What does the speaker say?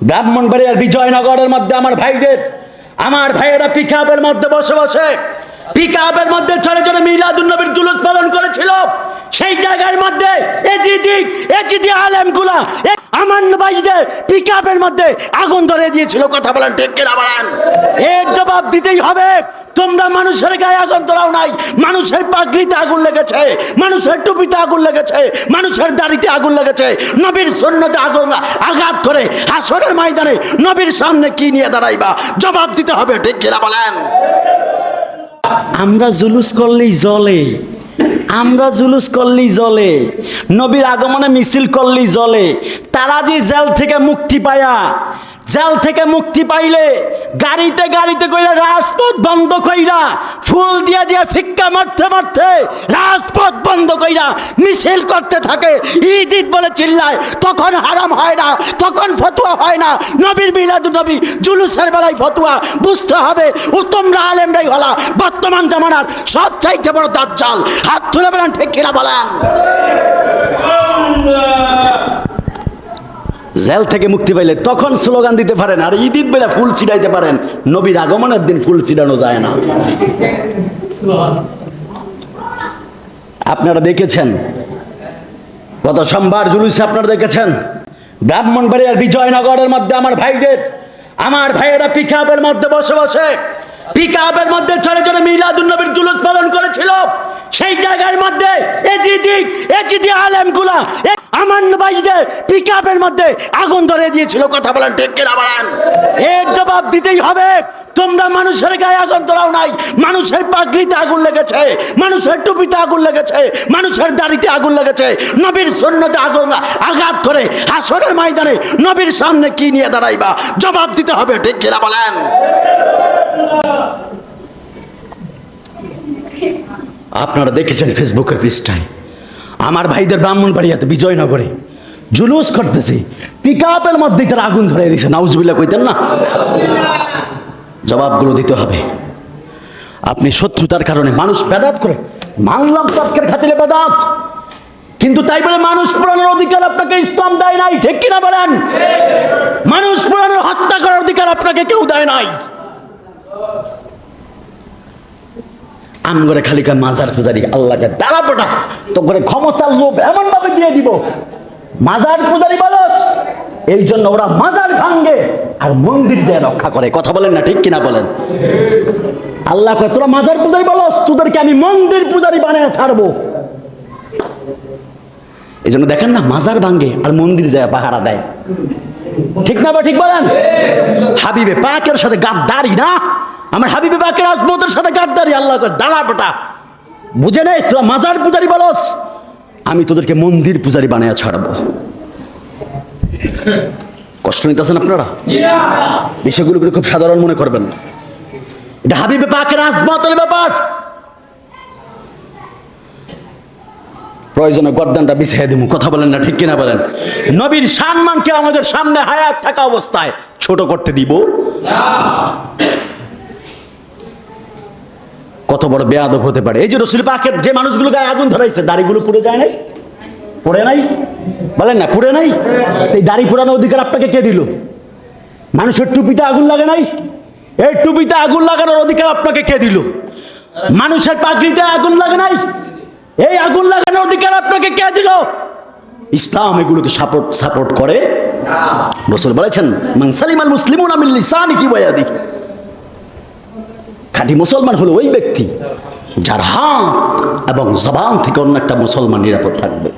ব্রাহ্মণবাড়িয়ার বিজয়নগরের মধ্যে আমার ভাইয়েরা পিকআপের মধ্যে বসে পিকআপের মধ্যে চলে চলে মিলাদুন নবীর জুলুস পালন করেছিল। সেই জায়গার মধ্যে এজিদি আলেমগুলা আমার ভাইদের পিকআপের মধ্যে আগুন ধরে দিয়েছিল। কথা বলেন ঠিক কিনা বলেন? এর জবাব দিতেই হবে। তোমরা মানুষের গায়ে আগুন ধরাও নাই, মানুষের পাগড়িতে আগুন লেগেছে, মানুষের টুপিতে আগুন লেগেছে, মানুষের দাড়িতে আগুন লেগেছে। নবীর সুন্নতে আগুন আঘাত করে হাসরের ময়দানে নবীর সামনে কি নিয়ে দাঁড়াইবা? জবাব দিতে হবে ঠিক কিনা বলেন? আমরা জুলুস করলেই জ্বলে, নবীর আগমনে মিছিল করলেই জ্বলে। তারা যে জেল থেকে মুক্তি পাইলে গাড়িতে কইরা রাজপথ বন্ধ কইরা ফুল দিয়া ফিক্কা মারতে রাজপথ বন্ধ কইরা মিছিল করতে থাকে, ঈদ বলে চিল্লায়। তখন হারাম হয় না, তখন ফতোয়া হয় না। নবীর মিলাদুন নবী জুলুসের বেলায় ফতোয়া বুঝতে হবে। ও তোমরা আলেমরাই হলা বর্তমান জামানার সব চাইতে বড় দাজ্জাল। হাত তুলে বলেন ঠিক কিনা বলেন? জেল থেকে মুক্তি পাইলে তখন স্লোগান দিতে পারেন, আর ঈদ বেলা ফুল ছিটাইতে পারেন। নবীর আগমনের দিন ফুল ছিটানো যায় না। আপনারা দেখেছেন গত সোমবার জুলুসে, আপনারা দেখেছেন ব্রাহ্মণবাড়িয়ার বিজয়নগরের মধ্যে আমার ভাইয়েরা পিকআপের মধ্যে বসে পিকআপের মধ্যে চলে চলে মিলাদুন নবীর জুলুস পালন করেছিল। সেই জায়গার মধ্যে এজিদি আলেমগুলা আমার ভাইদের পিকআপের মধ্যে আগুন ধরে দিয়েছিল। কথা বলেন ঠিক কিনা বলেন? এর জবাব দিতেই হবে। তোমরা মানুষের গায়ে আগুন ধরাও নাই, মানুষের পাগড়িতে আগুন লেগেছে, মানুষের টুপিতে আগুন লেগেছে, মানুষের দাড়িতে আগুন লেগেছে। নবীর সুন্নতে আগুন আঘাত করে হাসরের ময়দানে নবীর সামনে কি নিয়ে দাঁড়াইবা? জবাব দিতে হবে ঠিক কিনা বলেন? আপনারা দেখেছেন ফেসবুকের পৃষ্ঠায় আমার ভাইদের ব্রাহ্মণবাড়িয়াতে বিজয়নগরে জুলুস করতেছে, পিকআপের মধ্যে তারা আগুন ধরে দিয়েছে। নাউজুবিল্লাহ কইতেন না? জবাবগুলো দিতে হবে। আপনি শত্রুতার কারণে মানুষ বেদাত করে, মানলাম তর্কের খাতিরে বেদাত, কিন্তু তাই বলে মানুষ পুরানোর অধিকার আপনাকে ইসলাম দেয় নাই। ঠিক কিনা বলেন? মানুষ পুরানোর হত্যা করার অধিকার আপনাকে কেউ দেয় নাই। আমগরে খালি মাজার পূজারি আল্লাহকে দাঁড়াবোটা তো করে ক্ষমতার লোভ এমন ভাবে দিয়ে দিব, মাজার পূজারি বলস। এই জন্য ওরা মাজার ভাঙ্গে আর মন্দির যে রক্ষা করে। কথা বলেন না ঠিক কিনা বলেন? আল্লাহ কয় তোরা মাজার পূজারি বলস, তোদেরকে আমি মন্দির পূজারি বানিয়ে ছাড়বো। এই জন্য দেখেন না, মাজার ভাঙ্গে আর মন্দির যায় পাহারা দেয়। ঠিক না বা ঠিক বলেন? হাবিবে পাকের সাথে গাদ্দারি না, আমার হাবিবে পাকের আজমতের সাথে গাদ্দারি। আল্লাহ দাঁড়া বেটা, বুঝে নেই তোরা মাজার পূজারি বলস, আমি তোদেরকে মন্দির পূজারি বানিয়ে ছাড়বো। কষ্ট নিতেছেন আপনারা? বিষয়গুলো খুব সাধারণ মনে করবেন না, এটা হাবিবে পাকের আজমতের ব্যাপার। প্রয়োজনে গর্দানটা বিছিয়ে দিব। কথা বলেন না ঠিক কিনা বলেন? নবীর সম্মানকে আমাদের সামনে হায়াত থাকা অবস্থায় ছোট করতে দিব না। কত বড় বেয়াদব হতে পারে। এই যে রাসূল পাকের যে মানুষগুলো গায়ে আগুন ধরাইছে, দাড়িগুলো পুড়ে যায় নাই? পুড়ে নাই? বলেন না পুড়ে নাই? এই দাড়ি পুরানোর অধিকার আপনাকে কে দিল? মানুষের টুপিতে আগুন লাগে নাই? এই টুপিতে আগুন লাগানোর অধিকার আপনাকে কে দিল? মানুষের পাগড়িতে আগুন লাগে নাই? এই আগুন লাগানোর অধিকার আপনাকে কে দিল? ইসলাম এগুলোকে সাপোর্ট করে। রাসূল বলেছেন মান সালিমাল মুসলিমুনা মিন লিসানিহি ওয়া ইয়াদিহি। খাঁটি মুসলমান হলো ওই ব্যক্তি যার হাত এবং জবান থেকে অন্য একটা মুসলমান নিরাপদ থাকবে।